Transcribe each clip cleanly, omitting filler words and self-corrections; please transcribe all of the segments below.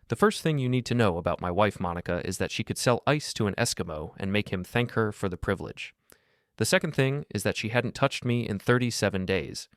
The first thing you need to know about my wife, Monica, is that she could sell ice to an Eskimo and make him thank her for the privilege. The second thing is that she hadn't touched me in 37 days.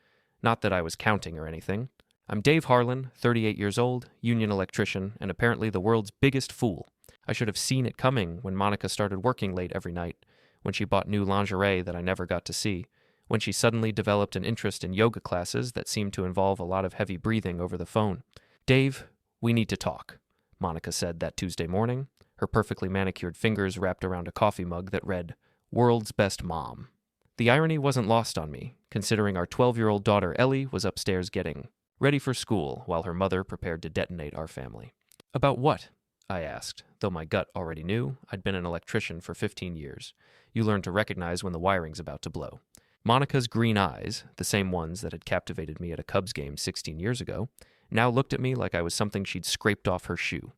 Not that I was counting or anything. I'm Dave Harlan, 38 years old, union electrician, and apparently the world's biggest fool. I should have seen it coming when Monica started working late every night, when she bought new lingerie that I never got to see, when she suddenly developed an interest in yoga classes that seemed to involve a lot of heavy breathing over the phone. Dave, we need to talk, Monica said that Tuesday morning, her perfectly manicured fingers wrapped around a coffee mug that read, World's Best Mom. The irony wasn't lost on me, considering our 12-year-old daughter Ellie was upstairs getting ready for school while her mother prepared to detonate our family. About what? I asked, though my gut already knew I'd been an electrician for 15 years. You learn to recognize when the wiring's about to blow. Monica's green eyes, the same ones that had captivated me at a Cubs game 16 years ago, now looked at me like I was something she'd scraped off her shoe.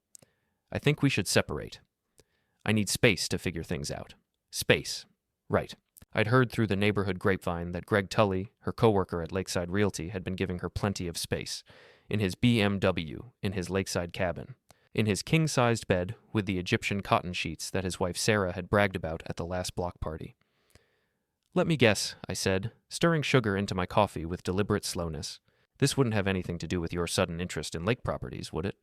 I think we should separate. I need space to figure things out. Space. Right. I'd heard through the neighborhood grapevine that Greg Tully, her coworker at Lakeside Realty, had been giving her plenty of space. In his BMW, in his lakeside cabin. In his king-sized bed with the Egyptian cotton sheets that his wife Sarah had bragged about at the last block party. Let me guess, I said, stirring sugar into my coffee with deliberate slowness. This wouldn't have anything to do with your sudden interest in lake properties, would it?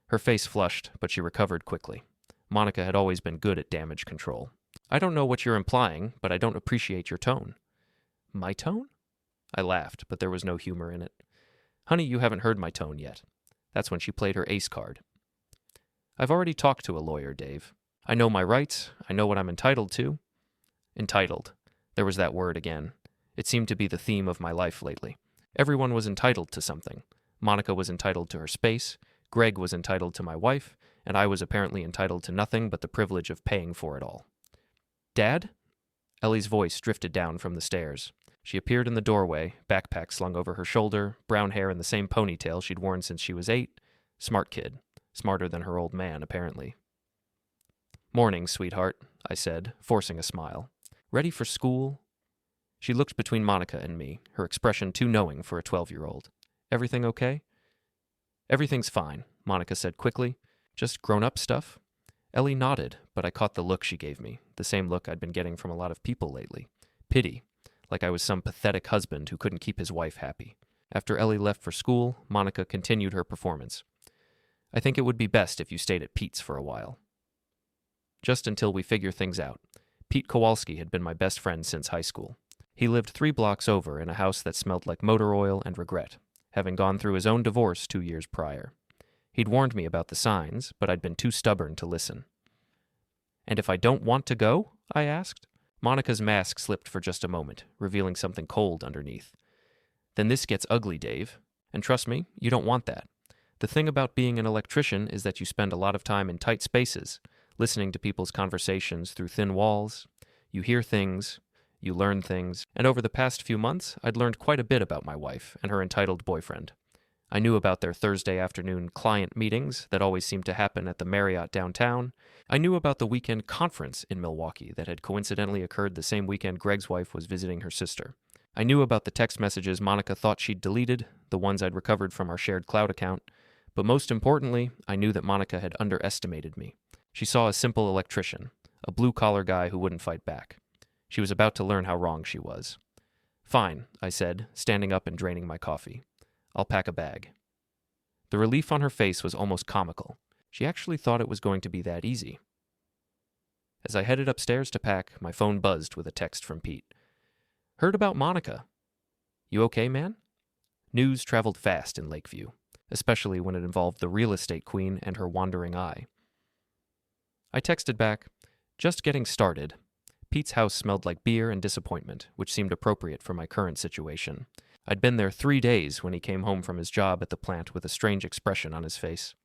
Her face flushed, but she recovered quickly. Monica had always been good at damage control. I don't know what you're implying, but I don't appreciate your tone. My tone? I laughed, but there was no humor in it. Honey, you haven't heard my tone yet. That's when she played her ace card. I've already talked to a lawyer, Dave. I know my rights. I know what I'm entitled to. Entitled. There was that word again. It seemed to be the theme of my life lately. Everyone was entitled to something. Monica was entitled to her space, Greg was entitled to my wife, and I was apparently entitled to nothing but the privilege of paying for it all. Dad? Ellie's voice drifted down from the stairs. She appeared in the doorway, backpack slung over her shoulder, brown hair in the same ponytail she'd worn since she was 8. Smart kid. Smarter than her old man, apparently. Morning, sweetheart, I said, forcing a smile. Ready for school? She looked between Monica and me, her expression too knowing for a 12-year-old. Everything okay? Everything's fine, Monica said quickly. Just grown-up stuff? Ellie nodded, but I caught the look she gave me, the same look I'd been getting from a lot of people lately. Pity, like I was some pathetic husband who couldn't keep his wife happy. After Ellie left for school, Monica continued her performance. I think it would be best if you stayed at Pete's for a while. Just until we figure things out. Pete Kowalski had been my best friend since high school. He lived 3 blocks over in a house that smelled like motor oil and regret, having gone through his own divorce 2 years prior. He'd warned me about the signs, but I'd been too stubborn to listen. And if I don't want to go? I asked. Monica's mask slipped for just a moment, revealing something cold underneath. Then this gets ugly, Dave. And trust me, you don't want that. The thing about being an electrician is that you spend a lot of time in tight spaces, listening to people's conversations through thin walls. You hear things, you learn things, and over the past few months, I'd learned quite a bit about my wife and her entitled boyfriend. I knew about their Thursday afternoon client meetings that always seemed to happen at the Marriott downtown. I knew about the weekend conference in Milwaukee that had coincidentally occurred the same weekend Greg's wife was visiting her sister. I knew about the text messages Monica thought she'd deleted, the ones I'd recovered from our shared cloud account. But most importantly, I knew that Monica had underestimated me. She saw a simple electrician, a blue-collar guy who wouldn't fight back. She was about to learn how wrong she was. Fine, I said, standing up and draining my coffee. I'll pack a bag. The relief on her face was almost comical. She actually thought it was going to be that easy. As I headed upstairs to pack, my phone buzzed with a text from Pete. Heard about Monica. You okay, man? News traveled fast in Lakeview, especially when it involved the real estate queen and her wandering eye. I texted back, just getting started. Pete's house smelled like beer and disappointment, which seemed appropriate for my current situation. I'd been there 3 days when he came home from his job at the plant with a strange expression on his face.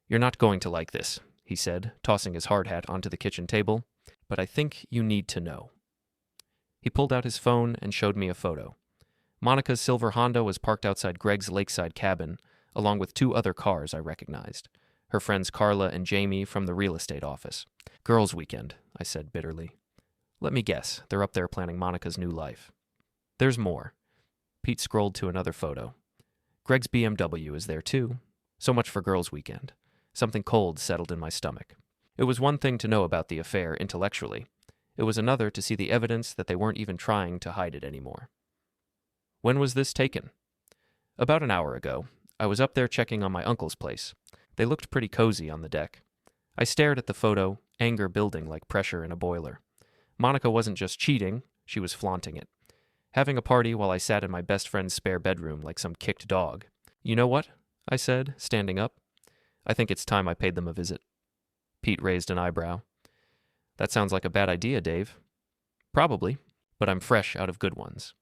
You're not going to like this, he said, tossing his hard hat onto the kitchen table, but I think you need to know. He pulled out his phone and showed me a photo. Monica's silver Honda was parked outside Greg's lakeside cabin, along with 2 other cars I recognized. Her friends Carla and Jamie from the real estate office. Girls' weekend, I said bitterly. Let me guess, they're up there planning Monica's new life. There's more. Pete scrolled to another photo. Greg's BMW is there too. So much for girls' weekend. Something cold settled in my stomach. It was one thing to know about the affair intellectually. It was another to see the evidence that they weren't even trying to hide it anymore. When was this taken? About an hour ago. I was up there checking on my uncle's place. They looked pretty cozy on the deck. I stared at the photo, anger building like pressure in a boiler. Monica wasn't just cheating, she was flaunting it. Having a party while I sat in my best friend's spare bedroom like some kicked dog. You know what? I said, standing up. I think it's time I paid them a visit. Pete raised an eyebrow. That sounds like a bad idea, Dave. Probably, but I'm fresh out of good ones.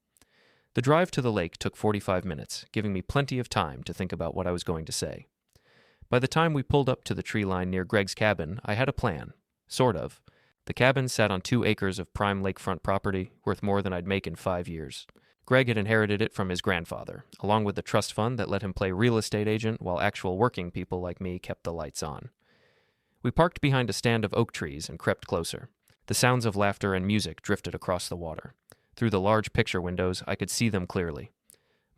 The drive to the lake took 45 minutes, giving me plenty of time to think about what I was going to say. By the time we pulled up to the tree line near Greg's cabin, I had a plan. Sort of. The cabin sat on 2 acres of prime lakefront property, worth more than I'd make in 5 years. Greg had inherited it from his grandfather, along with the trust fund that let him play real estate agent while actual working people like me kept the lights on. We parked behind a stand of oak trees and crept closer. The sounds of laughter and music drifted across the water. Through the large picture windows, I could see them clearly.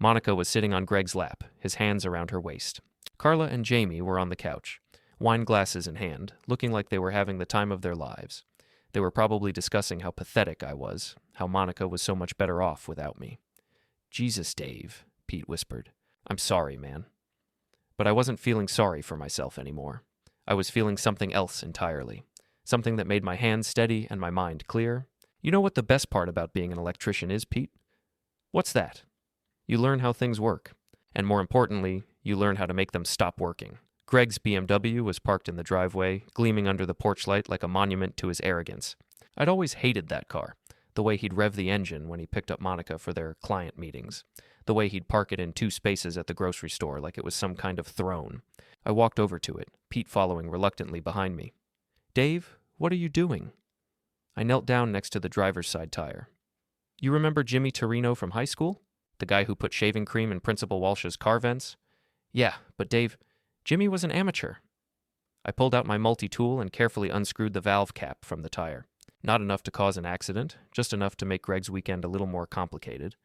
Monica was sitting on Greg's lap, his hands around her waist. Carla and Jamie were on the couch, wine glasses in hand, looking like they were having the time of their lives. They were probably discussing how pathetic I was, how Monica was so much better off without me. Jesus, Dave, Pete whispered. I'm sorry, man. But I wasn't feeling sorry for myself anymore. I was feeling something else entirely. Something that made my hands steady and my mind clear. You know what the best part about being an electrician is, Pete? What's that? You learn how things work. And more importantly, you learn how to make them stop working. Greg's BMW was parked in the driveway, gleaming under the porch light like a monument to his arrogance. I'd always hated that car. The way he'd rev the engine when he picked up Monica for their client meetings. The way he'd park it in 2 spaces at the grocery store like it was some kind of throne. I walked over to it, Pete following reluctantly behind me. Dave, what are you doing? I knelt down next to the driver's side tire. You remember Jimmy Torino from high school? The guy who put shaving cream in Principal Walsh's car vents? Yeah, but Dave, Jimmy was an amateur. I pulled out my multi-tool and carefully unscrewed the valve cap from the tire. Not enough to cause an accident, just enough to make Greg's weekend a little more complicated.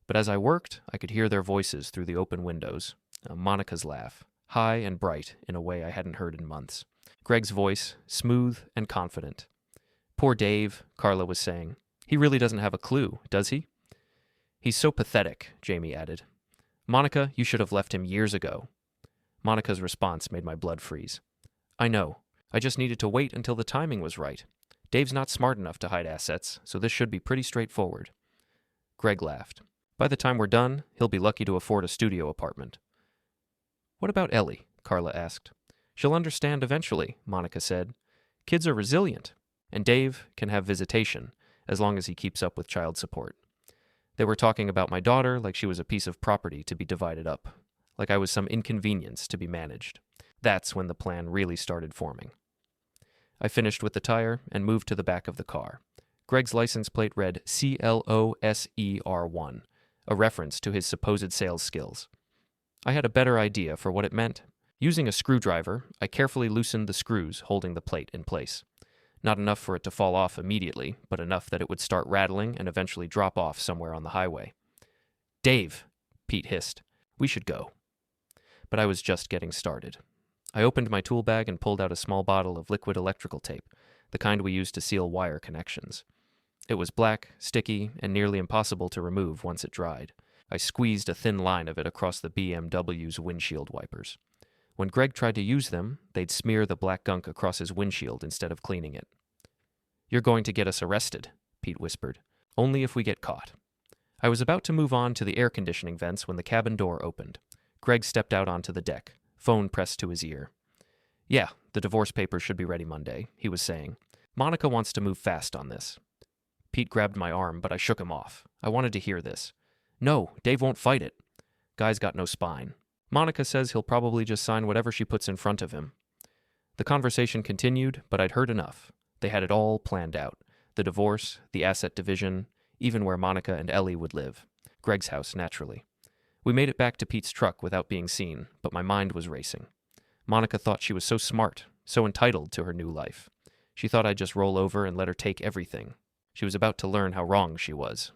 But as I worked, I could hear their voices through the open windows. Monica's laugh, high and bright in a way I hadn't heard in months. Greg's voice, smooth and confident. Poor Dave, Carla was saying. He really doesn't have a clue, does he? He's so pathetic, Jamie added. Monica, you should have left him years ago. Monica's response made my blood freeze. I know. I just needed to wait until the timing was right. Dave's not smart enough to hide assets, so this should be pretty straightforward. Greg laughed. By the time we're done, he'll be lucky to afford a studio apartment. What about Ellie? Carla asked. She'll understand eventually, Monica said. Kids are resilient, and Dave can have visitation, as long as he keeps up with child support. They were talking about my daughter like she was a piece of property to be divided up, like I was some inconvenience to be managed. That's when the plan really started forming. I finished with the tire and moved to the back of the car. Greg's license plate read CLOSER1, a reference to his supposed sales skills. I had a better idea for what it meant. Using a screwdriver, I carefully loosened the screws holding the plate in place. Not enough for it to fall off immediately, but enough that it would start rattling and eventually drop off somewhere on the highway. Dave, Pete hissed, we should go. But I was just getting started. I opened my tool bag and pulled out a small bottle of liquid electrical tape, the kind we use to seal wire connections. It was black, sticky, and nearly impossible to remove once it dried. I squeezed a thin line of it across the BMW's windshield wipers. When Greg tried to use them, they'd smear the black gunk across his windshield instead of cleaning it. You're going to get us arrested, Pete whispered. Only if we get caught. I was about to move on to the air conditioning vents when the cabin door opened. Greg stepped out onto the deck, phone pressed to his ear. Yeah, the divorce papers should be ready Monday, he was saying. Monica wants to move fast on this. Pete grabbed my arm, but I shook him off. I wanted to hear this. No, Dave won't fight it. Guy's got no spine. Monica says he'll probably just sign whatever she puts in front of him. The conversation continued, but I'd heard enough. They had it all planned out. The divorce, the asset division, even where Monica and Ellie would live. Greg's house, naturally. We made it back to Pete's truck without being seen, but my mind was racing. Monica thought she was so smart, so entitled to her new life. She thought I'd just roll over and let her take everything. She was about to learn how wrong she was.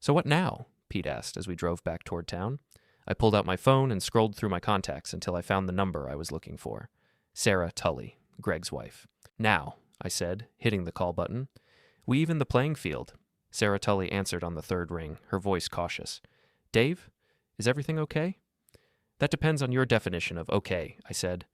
So what now? Pete asked as we drove back toward town. I pulled out my phone and scrolled through my contacts until I found the number I was looking for. Sarah Tully, Greg's wife. Now, I said, hitting the call button. We even the playing field. Sarah Tully answered on the third ring, her voice cautious. Dave, is everything okay? That depends on your definition of okay, I said.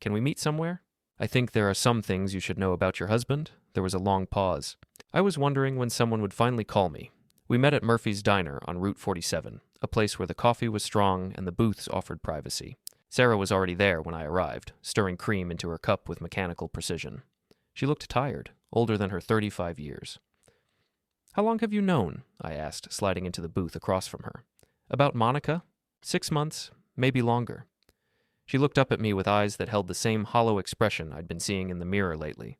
Can we meet somewhere? I think there are some things you should know about your husband. There was a long pause. I was wondering when someone would finally call me. We met at Murphy's Diner on Route 47, a place where the coffee was strong and the booths offered privacy. Sarah was already there when I arrived, stirring cream into her cup with mechanical precision. She looked tired, older than her 35 years. How long have you known? I asked, sliding into the booth across from her. About Monica? 6 months, maybe longer. She looked up at me with eyes that held the same hollow expression I'd been seeing in the mirror lately.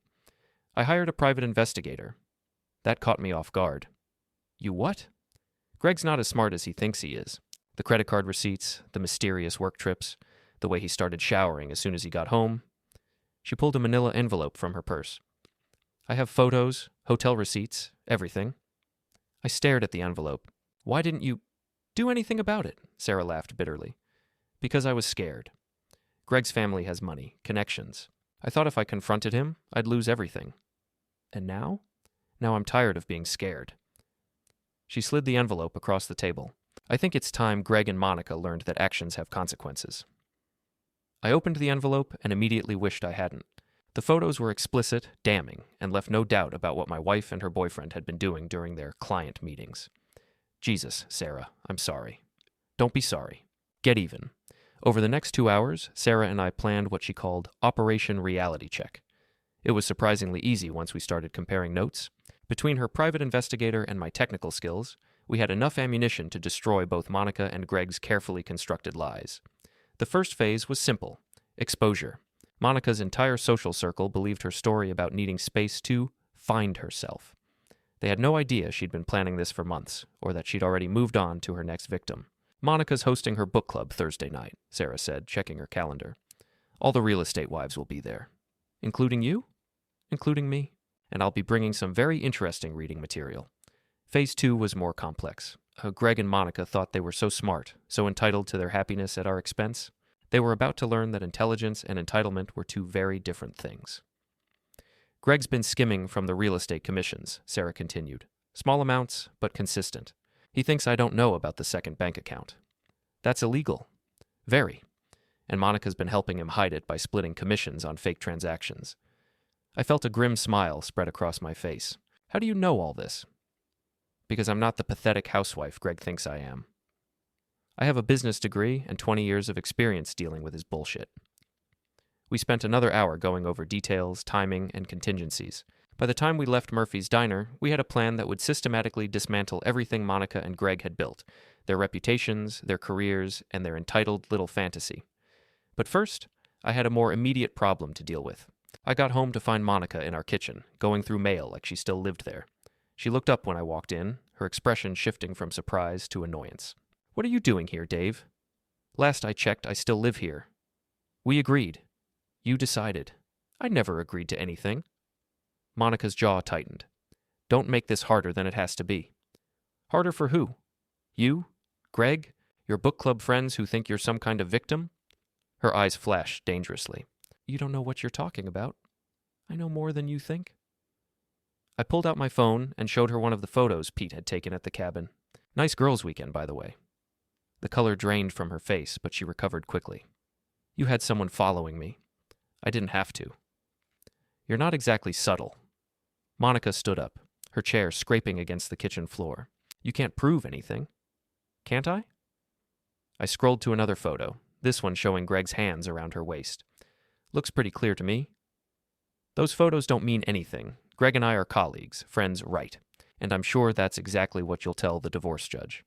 I hired a private investigator. That caught me off guard. You what? Greg's not as smart as he thinks he is. The credit card receipts, the mysterious work trips, the way he started showering as soon as he got home. She pulled a manila envelope from her purse. I have photos, hotel receipts, everything. I stared at the envelope. Why didn't you do anything about it? Sarah laughed bitterly. Because I was scared. Greg's family has money, connections. I thought if I confronted him, I'd lose everything. And now? Now I'm tired of being scared. She slid the envelope across the table. I think it's time Greg and Monica learned that actions have consequences. I opened the envelope and immediately wished I hadn't. The photos were explicit, damning, and left no doubt about what my wife and her boyfriend had been doing during their client meetings. Jesus, Sarah, I'm sorry. Don't be sorry. Get even. Over the next 2 hours, Sarah and I planned what she called Operation Reality Check. It was surprisingly easy once we started comparing notes. Between her private investigator and my technical skills, we had enough ammunition to destroy both Monica and Greg's carefully constructed lies. The first phase was simple: exposure. Monica's entire social circle believed her story about needing space to find herself. They had no idea she'd been planning this for months, or that she'd already moved on to her next victim. Monica's hosting her book club Thursday night, Sarah said, checking her calendar. All the real estate wives will be there. Including you? Including me. And I'll be bringing some very interesting reading material. Phase 2 was more complex. Greg and Monica thought they were so smart, so entitled to their happiness at our expense. They were about to learn that intelligence and entitlement were two very different things. Greg's been skimming from the real estate commissions, Sarah continued. Small amounts, but consistent. He thinks I don't know about the second bank account. That's illegal. Very. And Monica's been helping him hide it by splitting commissions on fake transactions. I felt a grim smile spread across my face. How do you know all this? Because I'm not the pathetic housewife Greg thinks I am. I have a business degree and 20 years of experience dealing with his bullshit. We spent another hour going over details, timing, and contingencies. By the time we left Murphy's Diner, we had a plan that would systematically dismantle everything Monica and Greg had built, their reputations, their careers, and their entitled little fantasy. But first, I had a more immediate problem to deal with. I got home to find Monica in our kitchen, going through mail like she still lived there. She looked up when I walked in, her expression shifting from surprise to annoyance. What are you doing here, Dave? Last I checked, I still live here. We agreed. You decided. I never agreed to anything. Monica's jaw tightened. Don't make this harder than it has to be. Harder for who? You? Greg? Your book club friends who think you're some kind of victim? Her eyes flashed dangerously. You don't know what you're talking about. I know more than you think. I pulled out my phone and showed her one of the photos Pete had taken at the cabin. Nice girls' weekend, by the way. The color drained from her face, but she recovered quickly. You had someone following me. I didn't have to. You're not exactly subtle. Monica stood up, her chair scraping against the kitchen floor. You can't prove anything. Can't I? I scrolled to another photo, this one showing Greg's hands around her waist. Looks pretty clear to me. Those photos don't mean anything. Greg and I are colleagues, friends, right? And I'm sure that's exactly what you'll tell the divorce judge.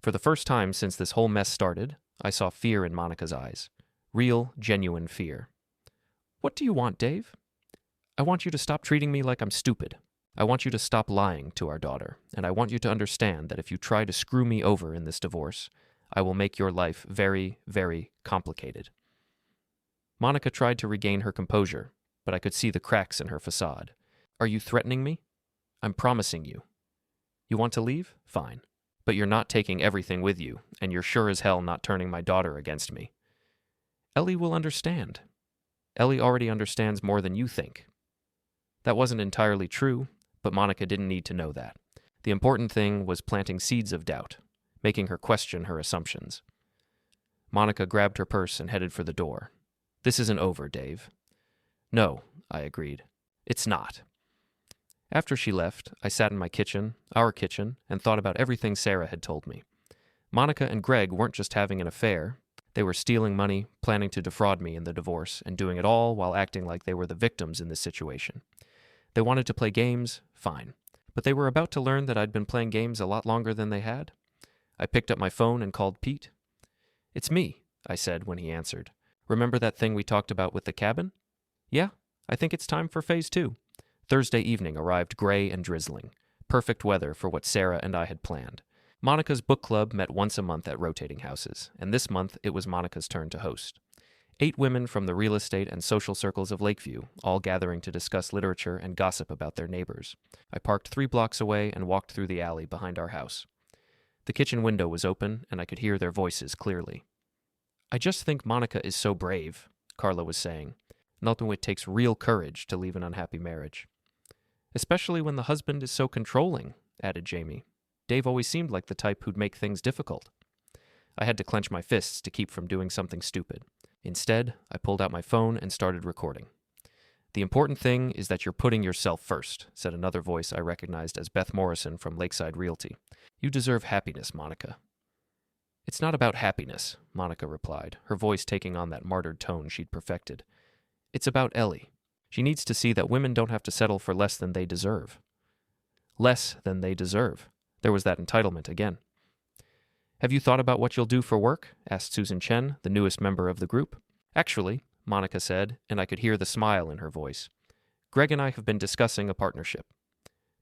For the first time since this whole mess started, I saw fear in Monica's eyes. Real, genuine fear. What do you want, Dave? I want you to stop treating me like I'm stupid. I want you to stop lying to our daughter, and I want you to understand that if you try to screw me over in this divorce, I will make your life very, very complicated. Monica tried to regain her composure, but I could see the cracks in her facade. Are you threatening me? I'm promising you. You want to leave? Fine. But you're not taking everything with you, and you're sure as hell not turning my daughter against me. Ellie will understand. Ellie already understands more than you think. That wasn't entirely true, but Monica didn't need to know that. The important thing was planting seeds of doubt, making her question her assumptions. Monica grabbed her purse and headed for the door. This isn't over, Dave. No, I agreed. It's not. After she left, I sat in my kitchen, our kitchen, and thought about everything Sarah had told me. Monica and Greg weren't just having an affair. They were stealing money, planning to defraud me in the divorce, and doing it all while acting like they were the victims in this situation. They wanted to play games, fine. But they were about to learn that I'd been playing games a lot longer than they had. I picked up my phone and called Pete. "It's me," I said when he answered. "Remember that thing we talked about with the cabin?" "Yeah, I think it's time for phase 2. Thursday evening arrived gray and drizzling. Perfect weather for what Sarah and I had planned. Monica's book club met once a month at rotating houses, and this month it was Monica's turn to host. 8 women from the real estate and social circles of Lakeview, all gathering to discuss literature and gossip about their neighbors. I parked 3 blocks away and walked through the alley behind our house. The kitchen window was open, and I could hear their voices clearly. "I just think Monica is so brave," Carla was saying. "Nothing it takes real courage to leave an unhappy marriage." "Especially when the husband is so controlling," added Jamie. "Dave always seemed like the type who'd make things difficult." I had to clench my fists to keep from doing something stupid. Instead, I pulled out my phone and started recording. "The important thing is that you're putting yourself first," said another voice I recognized as Beth Morrison from Lakeside Realty. "You deserve happiness, Monica." "It's not about happiness," Monica replied, her voice taking on that martyred tone she'd perfected. "It's about Ellie. She needs to see that women don't have to settle for less than they deserve." Less than they deserve. There was that entitlement again. "Have you thought about what you'll do for work?" asked Susan Chen, the newest member of the group. "Actually," Monica said, and I could hear the smile in her voice, "Greg and I have been discussing a partnership.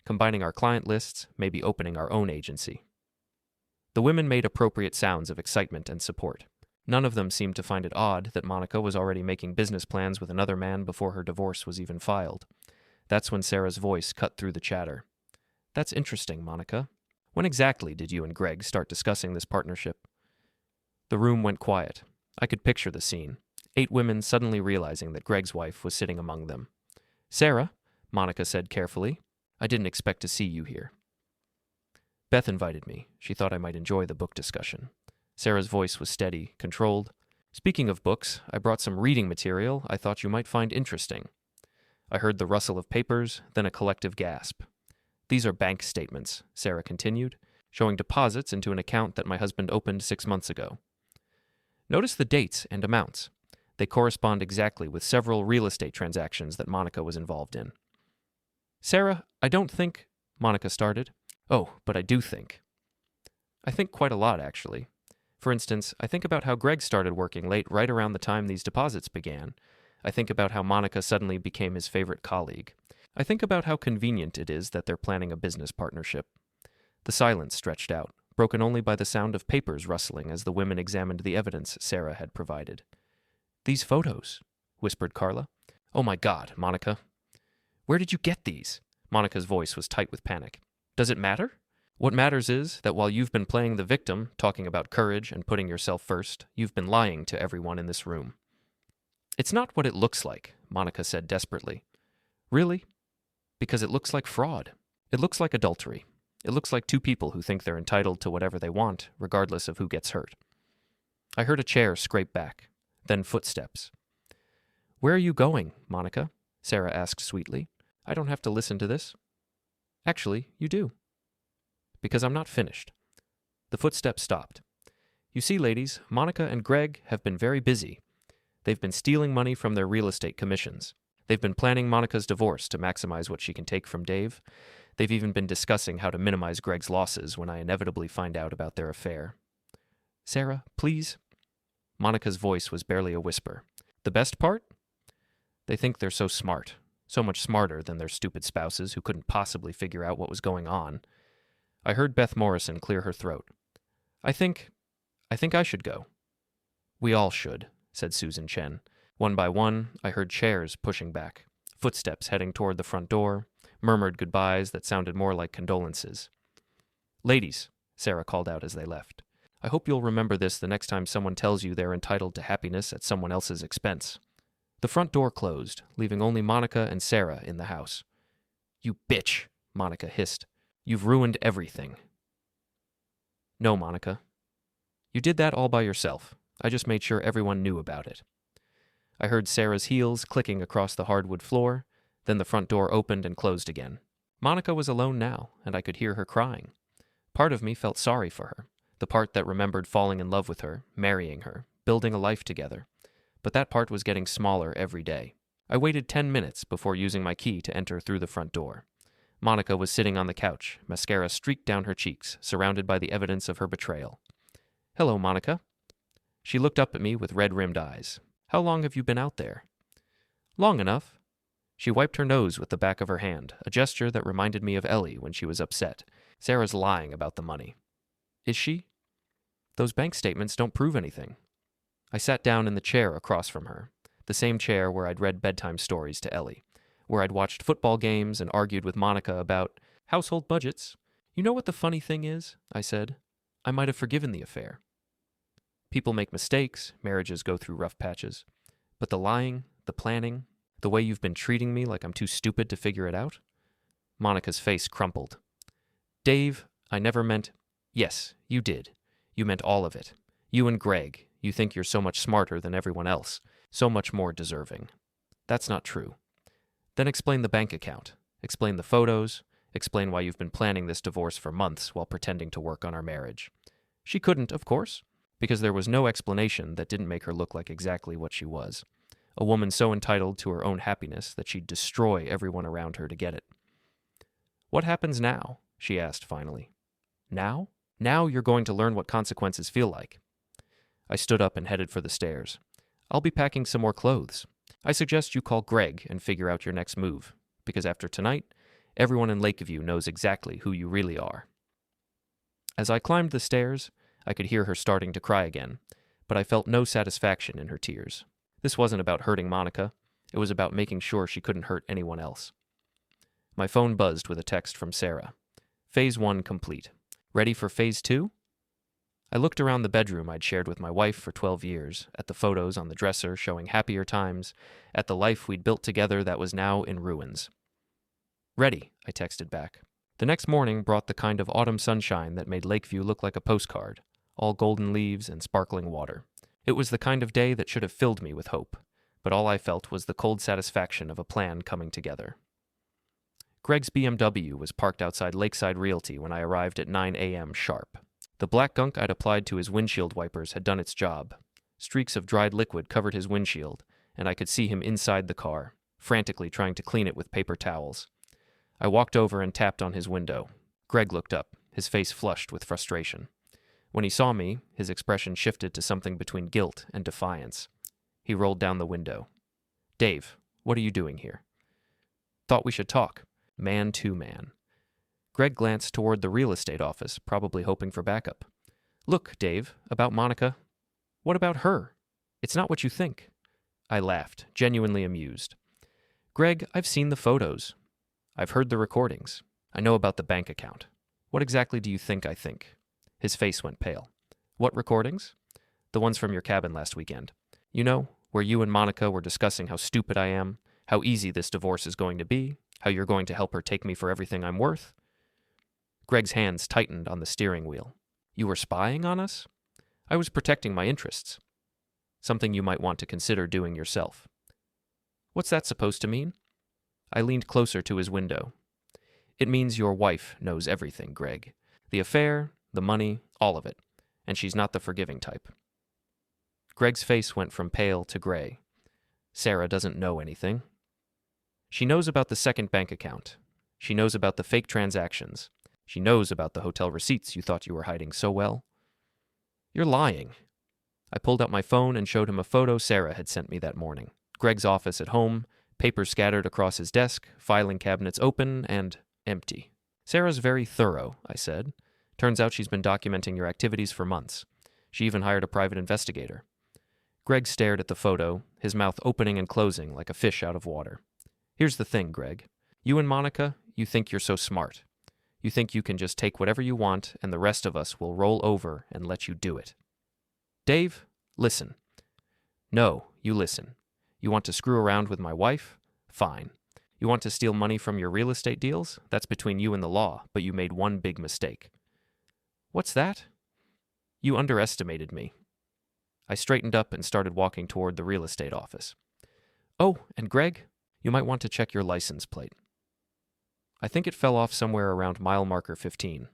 Combining our client lists, maybe opening our own agency." The women made appropriate sounds of excitement and support. None of them seemed to find it odd that Monica was already making business plans with another man before her divorce was even filed. That's when Sarah's voice cut through the chatter. "That's interesting, Monica. When exactly did you and Greg start discussing this partnership?" The room went quiet. I could picture the scene. 8 women suddenly realizing that Greg's wife was sitting among them. "Sarah," Monica said carefully, "I didn't expect to see you here." Beth invited me. She thought I might enjoy the book discussion. Sarah's voice was steady, controlled. "Speaking of books, I brought some reading material I thought you might find interesting." I heard the rustle of papers, then a collective gasp. "These are bank statements," Sarah continued, showing deposits into an account that my husband opened 6 months ago. "Notice the dates and amounts. They correspond exactly with several real estate transactions that Monica was involved in." "Sarah, I don't think," Monica started. "Oh, but I do think. I think quite a lot, actually. For instance, I think about how Greg started working late right around the time these deposits began. I think about how Monica suddenly became his favorite colleague. I think about how convenient it is that they're planning a business partnership." The silence stretched out, broken only by the sound of papers rustling as the women examined the evidence Sarah had provided. "These photos," whispered Carla. "Oh my God, Monica." "Where did you get these?" Monica's voice was tight with panic. "Does it matter? What matters is that while you've been playing the victim, talking about courage and putting yourself first, you've been lying to everyone in this room." "It's not what it looks like," Monica said desperately. "Really? Because it looks like fraud. It looks like adultery. It looks like 2 people who think they're entitled to whatever they want, regardless of who gets hurt." I heard a chair scrape back, then footsteps. "Where are you going, Monica?" Sarah asked sweetly. "I don't have to listen to this." "Actually, you do." "Because I'm not finished." The footsteps stopped. "You see, ladies, Monica and Greg have been very busy. They've been stealing money from their real estate commissions. They've been planning Monica's divorce to maximize what she can take from Dave. They've even been discussing how to minimize Greg's losses when I inevitably find out about their affair." "Sarah, please." Monica's voice was barely a whisper. "The best part? They think they're so smart, so much smarter than their stupid spouses who couldn't possibly figure out what was going on." I heard Beth Morrison clear her throat. I think I should go." "We all should," said Susan Chen. One by one, I heard chairs pushing back, footsteps heading toward the front door, murmured goodbyes that sounded more like condolences. "Ladies," Sarah called out as they left. I hope you'll remember this the next time someone tells you they're entitled to happiness at someone else's expense. The front door closed, leaving only Monica and Sarah in the house. You bitch, Monica hissed. You've ruined everything. No, Monica. You did that all by yourself. I just made sure everyone knew about it. I heard Sarah's heels clicking across the hardwood floor, then the front door opened and closed again. Monica was alone now, and I could hear her crying. Part of me felt sorry for her, the part that remembered falling in love with her, marrying her, building a life together. But that part was getting smaller every day. I waited 10 minutes before using my key to enter through the front door. Monica was sitting on the couch, mascara streaked down her cheeks, surrounded by the evidence of her betrayal. Hello, Monica. She looked up at me with red-rimmed eyes. How long have you been out there? Long enough. She wiped her nose with the back of her hand, a gesture that reminded me of Ellie when she was upset. Sarah's lying about the money. Is she? Those bank statements don't prove anything. I sat down in the chair across from her, the same chair where I'd read bedtime stories to Ellie, where I'd watched football games and argued with Monica about household budgets. You know what the funny thing is? I said. I might have forgiven the affair. People make mistakes, marriages go through rough patches. But the lying, the planning, the way you've been treating me like I'm too stupid to figure it out? Monica's face crumpled. Dave, I never meant... Yes, you did. You meant all of it. You and Greg, you think you're so much smarter than everyone else, so much more deserving. That's not true. Then explain the bank account. Explain the photos. Explain why you've been planning this divorce for months while pretending to work on our marriage. She couldn't, of course, because there was no explanation that didn't make her look like exactly what she was. A woman so entitled to her own happiness that she'd destroy everyone around her to get it. What happens now? She asked finally. Now? Now you're going to learn what consequences feel like. I stood up and headed for the stairs. I'll be packing some more clothes. I suggest you call Greg and figure out your next move, because after tonight, everyone in Lakeview knows exactly who you really are. As I climbed the stairs, I could hear her starting to cry again, but I felt no satisfaction in her tears. This wasn't about hurting Monica. It was about making sure she couldn't hurt anyone else. My phone buzzed with a text from Sarah. Phase 1 complete. Ready for Phase 2? I looked around the bedroom I'd shared with my wife for 12 years, at the photos on the dresser showing happier times, at the life we'd built together that was now in ruins. Ready, I texted back. The next morning brought the kind of autumn sunshine that made Lakeview look like a postcard, all golden leaves and sparkling water. It was the kind of day that should have filled me with hope, but all I felt was the cold satisfaction of a plan coming together. Greg's BMW was parked outside Lakeside Realty when I arrived at 9 a.m. sharp. The black gunk I'd applied to his windshield wipers had done its job. Streaks of dried liquid covered his windshield, and I could see him inside the car, frantically trying to clean it with paper towels. I walked over and tapped on his window. Greg looked up, his face flushed with frustration. When he saw me, his expression shifted to something between guilt and defiance. He rolled down the window. Dave, what are you doing here? Thought we should talk, man to man. Greg glanced toward the real estate office, probably hoping for backup. Look, Dave, about Monica. What about her? It's not what you think. I laughed, genuinely amused. Greg, I've seen the photos. I've heard the recordings. I know about the bank account. What exactly do you think I think? His face went pale. What recordings? The ones from your cabin last weekend. You know, where you and Monica were discussing how stupid I am, how easy this divorce is going to be, how you're going to help her take me for everything I'm worth. Greg's hands tightened on the steering wheel. You were spying on us? I was protecting my interests. Something you might want to consider doing yourself. What's that supposed to mean? I leaned closer to his window. It means your wife knows everything, Greg. The affair, the money, all of it. And she's not the forgiving type. Greg's face went from pale to gray. Sarah doesn't know anything. She knows about the second bank account. She knows about the fake transactions. She knows about the hotel receipts you thought you were hiding so well. You're lying. I pulled out my phone and showed him a photo Sarah had sent me that morning. Greg's office at home, papers scattered across his desk, filing cabinets open and empty. Sarah's very thorough, I said. Turns out she's been documenting your activities for months. She even hired a private investigator. Greg stared at the photo, his mouth opening and closing like a fish out of water. Here's the thing, Greg. You and Monica, you think you're so smart. You think you can just take whatever you want and the rest of us will roll over and let you do it. Dave, listen. No, you listen. You want to screw around with my wife? Fine. You want to steal money from your real estate deals? That's between you and the law, but you made one big mistake. What's that? You underestimated me. I straightened up and started walking toward the real estate office. Oh, and Greg, you might want to check your license plate. I think it fell off somewhere around mile marker 15.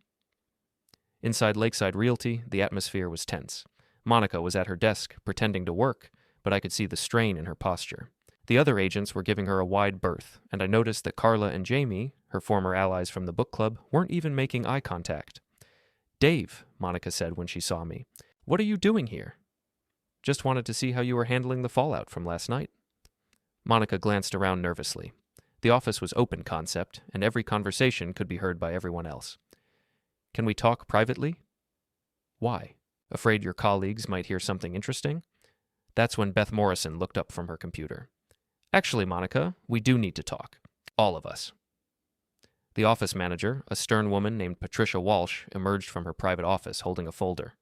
Inside Lakeside Realty, the atmosphere was tense. Monica was at her desk, pretending to work, but I could see the strain in her posture. The other agents were giving her a wide berth, and I noticed that Carla and Jamie, her former allies from the book club, weren't even making eye contact. Dave, Monica said when she saw me, what are you doing here? Just wanted to see how you were handling the fallout from last night. Monica glanced around nervously. The office was open concept, and every conversation could be heard by everyone else. Can we talk privately? Why? Afraid your colleagues might hear something interesting? That's when Beth Morrison looked up from her computer. Actually, Monica, we do need to talk. All of us. The office manager, a stern woman named Patricia Walsh, emerged from her private office holding a folder.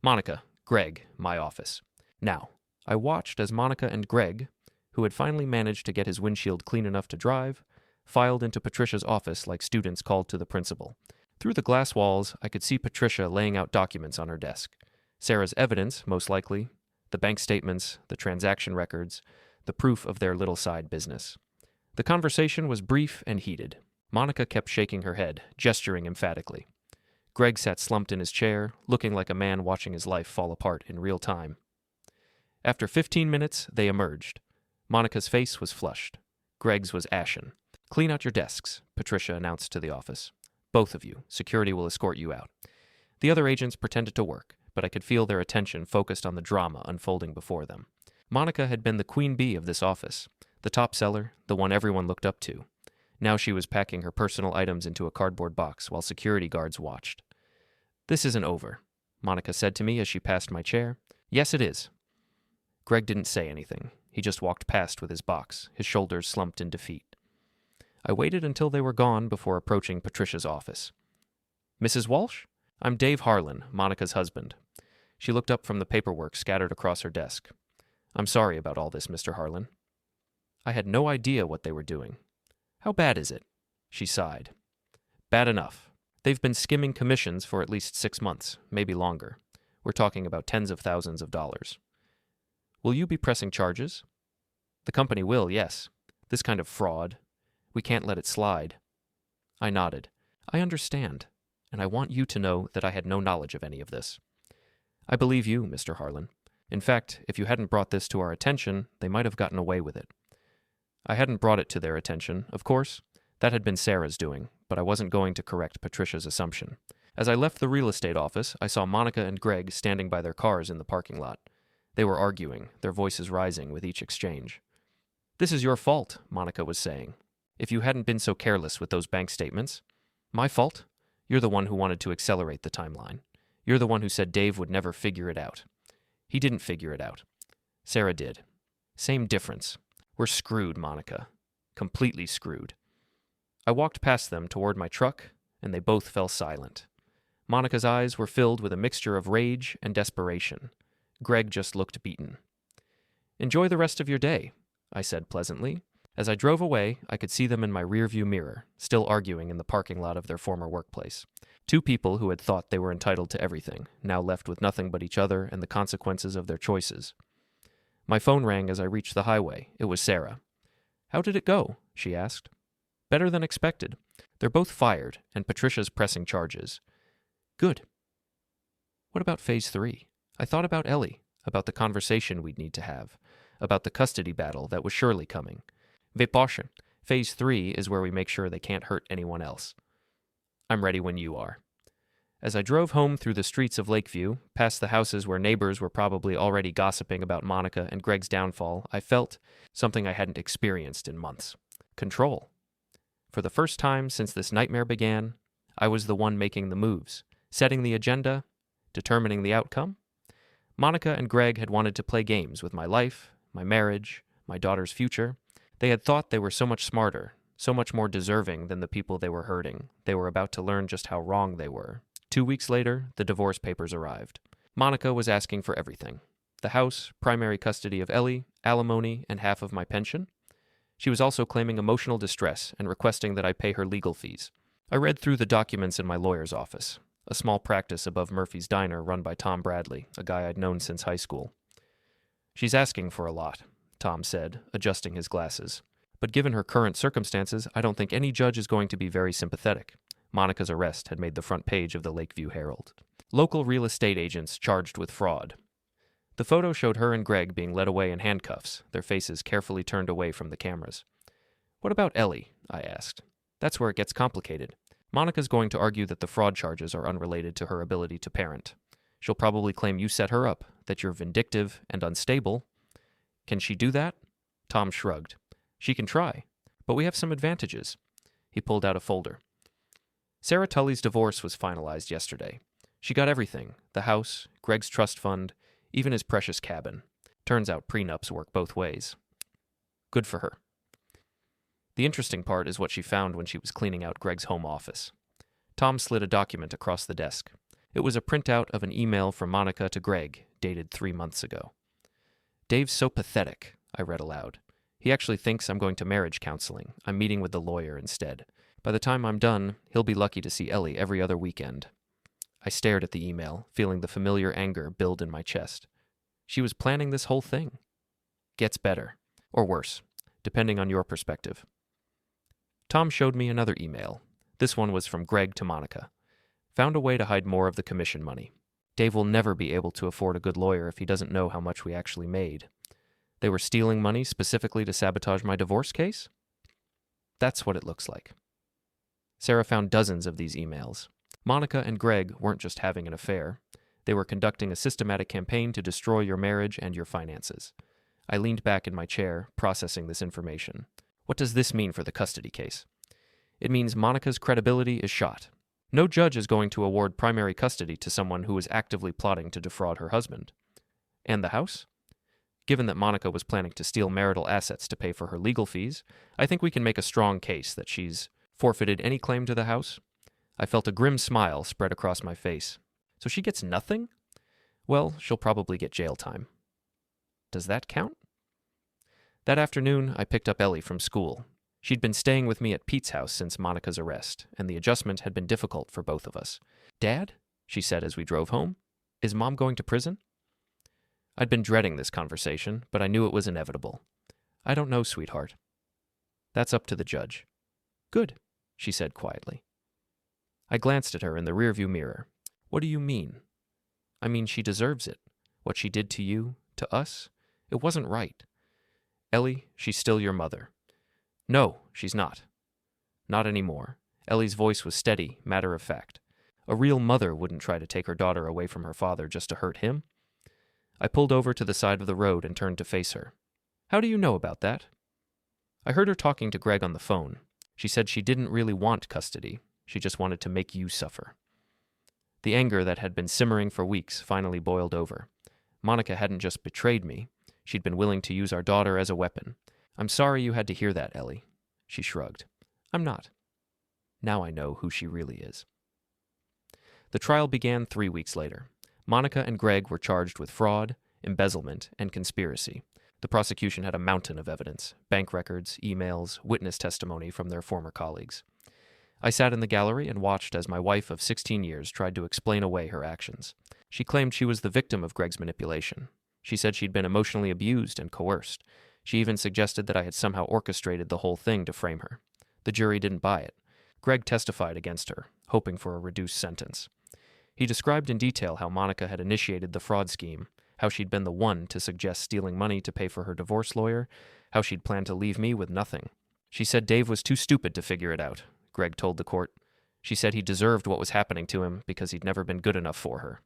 Monica, Greg, my office. Now, I watched as Monica and Greg, who had finally managed to get his windshield clean enough to drive, filed into Patricia's office like students called to the principal. Through the glass walls, I could see Patricia laying out documents on her desk. Sarah's evidence, most likely, the bank statements, the transaction records, the proof of their little side business. The conversation was brief and heated. Monica kept shaking her head, gesturing emphatically. Greg sat slumped in his chair, looking like a man watching his life fall apart in real time. After 15 minutes, they emerged. Monica's face was flushed. Greg's was ashen. Clean out your desks, Patricia announced to the office. Both of you. Security will escort you out. The other agents pretended to work, but I could feel their attention focused on the drama unfolding before them. Monica had been the queen bee of this office, the top seller, the one everyone looked up to. Now she was packing her personal items into a cardboard box while security guards watched. This isn't over, Monica said to me as she passed my chair. Yes, it is. Greg didn't say anything. He just walked past with his box, his shoulders slumped in defeat. I waited until they were gone before approaching Patricia's office. Mrs. Walsh? I'm Dave Harlan, Monica's husband. She looked up from the paperwork scattered across her desk. I'm sorry about all this, Mr. Harlan. I had no idea what they were doing. How bad is it? She sighed. Bad enough. They've been skimming commissions for at least 6 months, maybe longer. We're talking about tens of thousands of dollars. Will you be pressing charges? The company will, yes. This kind of fraud. We can't let it slide. I nodded. I understand, and I want you to know that I had no knowledge of any of this. I believe you, Mr. Harlan. In fact, if you hadn't brought this to our attention, they might have gotten away with it. I hadn't brought it to their attention, of course. That had been Sarah's doing, but I wasn't going to correct Patricia's assumption. As I left the real estate office, I saw Monica and Greg standing by their cars in the parking lot. They were arguing, their voices rising with each exchange. This is your fault, Monica was saying. If you hadn't been so careless with those bank statements. My fault? You're the one who wanted to accelerate the timeline. You're the one who said Dave would never figure it out. He didn't figure it out. Sarah did. Same difference. We're screwed, Monica. Completely screwed. I walked past them toward my truck, and they both fell silent. Monica's eyes were filled with a mixture of rage and desperation. Greg just looked beaten. Enjoy the rest of your day, I said pleasantly. As I drove away, I could see them in my rearview mirror, still arguing in the parking lot of their former workplace. Two people who had thought they were entitled to everything, now left with nothing but each other and the consequences of their choices. My phone rang as I reached the highway. It was Sarah. How did it go? She asked. Better than expected. They're both fired, and Patricia's pressing charges. Good. What about Phase 3? I thought about Ellie, about the conversation we'd need to have, about the custody battle that was surely coming. Vyporsche. Phase 3 is where we make sure they can't hurt anyone else. I'm ready when you are. As I drove home through the streets of Lakeview, past the houses where neighbors were probably already gossiping about Monica and Greg's downfall, I felt something I hadn't experienced in months. Control. For the first time since this nightmare began, I was the one making the moves, setting the agenda, determining the outcome. Monica and Greg had wanted to play games with my life, my marriage, my daughter's future. They had thought they were so much smarter, so much more deserving than the people they were hurting. They were about to learn just how wrong they were. 2 weeks later, the divorce papers arrived. Monica was asking for everything: the house, primary custody of Ellie, alimony, and half of my pension. She was also claiming emotional distress and requesting that I pay her legal fees. I read through the documents in my lawyer's office, a small practice above Murphy's Diner run by Tom Bradley, a guy I'd known since high school. "She's asking for a lot," Tom said, adjusting his glasses. "But given her current circumstances, I don't think any judge is going to be very sympathetic." Monica's arrest had made the front page of the Lakeview Herald. Local real estate agents charged with fraud. The photo showed her and Greg being led away in handcuffs, their faces carefully turned away from the cameras. "What about Ellie?" I asked. "That's where it gets complicated. Monica's going to argue that the fraud charges are unrelated to her ability to parent. She'll probably claim you set her up, that you're vindictive and unstable. Can she do that?" Tom shrugged. "She can try, but we have some advantages." He pulled out a folder. Sarah Tully's divorce was finalized yesterday. She got everything: the house, Greg's trust fund, even his precious cabin. Turns out prenups work both ways. Good for her. The interesting part is what she found when she was cleaning out Greg's home office. Tom slid a document across the desk. It was a printout of an email from Monica to Greg, dated 3 months ago. "Dave's so pathetic," I read aloud. "He actually thinks I'm going to marriage counseling. I'm meeting with the lawyer instead. By the time I'm done, he'll be lucky to see Ellie every other weekend." I stared at the email, feeling the familiar anger build in my chest. She was planning this whole thing. Gets better, or worse, depending on your perspective. Tom showed me another email. This one was from Greg to Monica. "Found a way to hide more of the commission money. Dave will never be able to afford a good lawyer if he doesn't know how much we actually made. They were stealing money specifically to sabotage my divorce case?" That's what it looks like. Sarah found dozens of these emails. Monica and Greg weren't just having an affair. They were conducting a systematic campaign to destroy your marriage and your finances. I leaned back in my chair, processing this information. What does this mean for the custody case? It means Monica's credibility is shot. No judge is going to award primary custody to someone who is actively plotting to defraud her husband. And the house? Given that Monica was planning to steal marital assets to pay for her legal fees, I think we can make a strong case that she's forfeited any claim to the house. I felt a grim smile spread across my face. So she gets nothing? Well, she'll probably get jail time. Does that count? That afternoon, I picked up Ellie from school. She'd been staying with me at Pete's house since Monica's arrest, and the adjustment had been difficult for both of us. "Dad," she said as we drove home, "is Mom going to prison?" I'd been dreading this conversation, but I knew it was inevitable. "I don't know, sweetheart. That's up to the judge." "Good," she said quietly. I glanced at her in the rearview mirror. "What do you mean?" "I mean, she deserves it. What she did to you, to us, it wasn't right. Ellie, she's still your mother." "No, she's not. Not anymore." Ellie's voice was steady, matter of fact. A real mother wouldn't try to take her daughter away from her father just to hurt him. I pulled over to the side of the road and turned to face her. "How do you know about that?" I heard her talking to Greg on the phone. She said she didn't really want custody. She just wanted to make you suffer. The anger that had been simmering for weeks finally boiled over. Monica hadn't just betrayed me. She'd been willing to use our daughter as a weapon. "I'm sorry you had to hear that, Ellie." She shrugged. "I'm not. Now I know who she really is." The trial began 3 weeks later. Monica and Greg were charged with fraud, embezzlement, and conspiracy. The prosecution had a mountain of evidence: bank records, emails, witness testimony from their former colleagues. I sat in the gallery and watched as my wife of 16 years tried to explain away her actions. She claimed she was the victim of Greg's manipulation. She said she'd been emotionally abused and coerced. She even suggested that I had somehow orchestrated the whole thing to frame her. The jury didn't buy it. Greg testified against her, hoping for a reduced sentence. He described in detail how Monica had initiated the fraud scheme, how she'd been the one to suggest stealing money to pay for her divorce lawyer, how she'd planned to leave me with nothing. She said Dave was too stupid to figure it out, Greg told the court. She said he deserved what was happening to him because he'd never been good enough for her.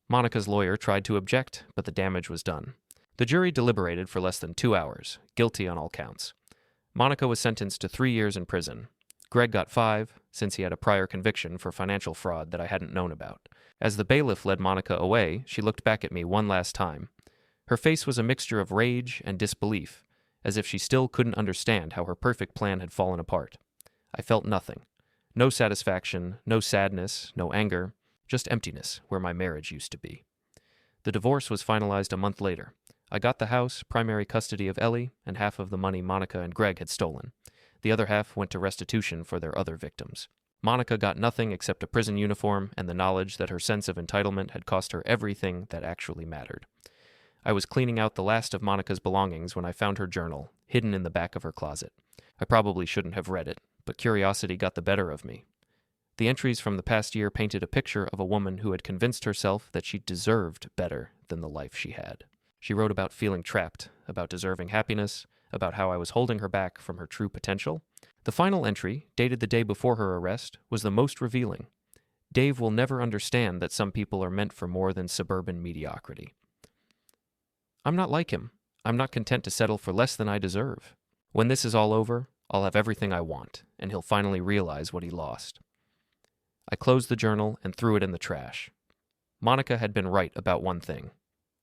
Monica's lawyer tried to object, but the damage was done. The jury deliberated for less than 2 hours, guilty on all counts. Monica was sentenced to 3 years in prison. Greg got 5, since he had a prior conviction for financial fraud that I hadn't known about. As the bailiff led Monica away, she looked back at me one last time. Her face was a mixture of rage and disbelief, as if she still couldn't understand how her perfect plan had fallen apart. I felt nothing. No satisfaction, no sadness, no anger, just emptiness where my marriage used to be. The divorce was finalized a month later. I got the house, primary custody of Ellie, and half of the money Monica and Greg had stolen. The other half went to restitution for their other victims. Monica got nothing except a prison uniform and the knowledge that her sense of entitlement had cost her everything that actually mattered. I was cleaning out the last of Monica's belongings when I found her journal, hidden in the back of her closet. I probably shouldn't have read it, but curiosity got the better of me. The entries from the past year painted a picture of a woman who had convinced herself that she deserved better than the life she had. She wrote about feeling trapped, about deserving happiness, about how I was holding her back from her true potential. The final entry, dated the day before her arrest, was the most revealing. Dave will never understand that some people are meant for more than suburban mediocrity. I'm not like him. I'm not content to settle for less than I deserve. When this is all over, I'll have everything I want, and he'll finally realize what he lost. I closed the journal and threw it in the trash. Monica had been right about one thing.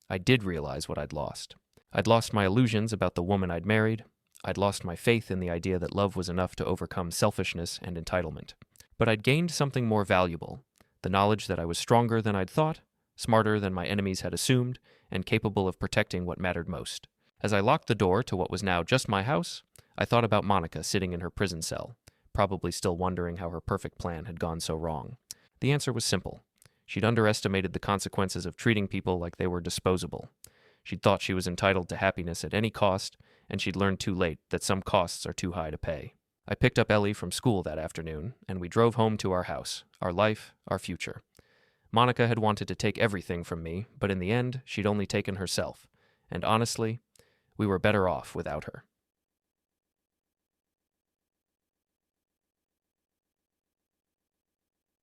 I did realize what I'd lost. I'd lost my illusions about the woman I'd married. I'd lost my faith in the idea that love was enough to overcome selfishness and entitlement. But I'd gained something more valuable, the knowledge that I was stronger than I'd thought, smarter than my enemies had assumed, and capable of protecting what mattered most. As I locked the door to what was now just my house, I thought about Monica sitting in her prison cell, probably still wondering how her perfect plan had gone so wrong. The answer was simple. She'd underestimated the consequences of treating people like they were disposable. She'd thought she was entitled to happiness at any cost, and she'd learned too late that some costs are too high to pay. I picked up Ellie from school that afternoon, and we drove home to our house, our life, our future. Monica had wanted to take everything from me, but in the end, she'd only taken herself, and honestly, we were better off without her.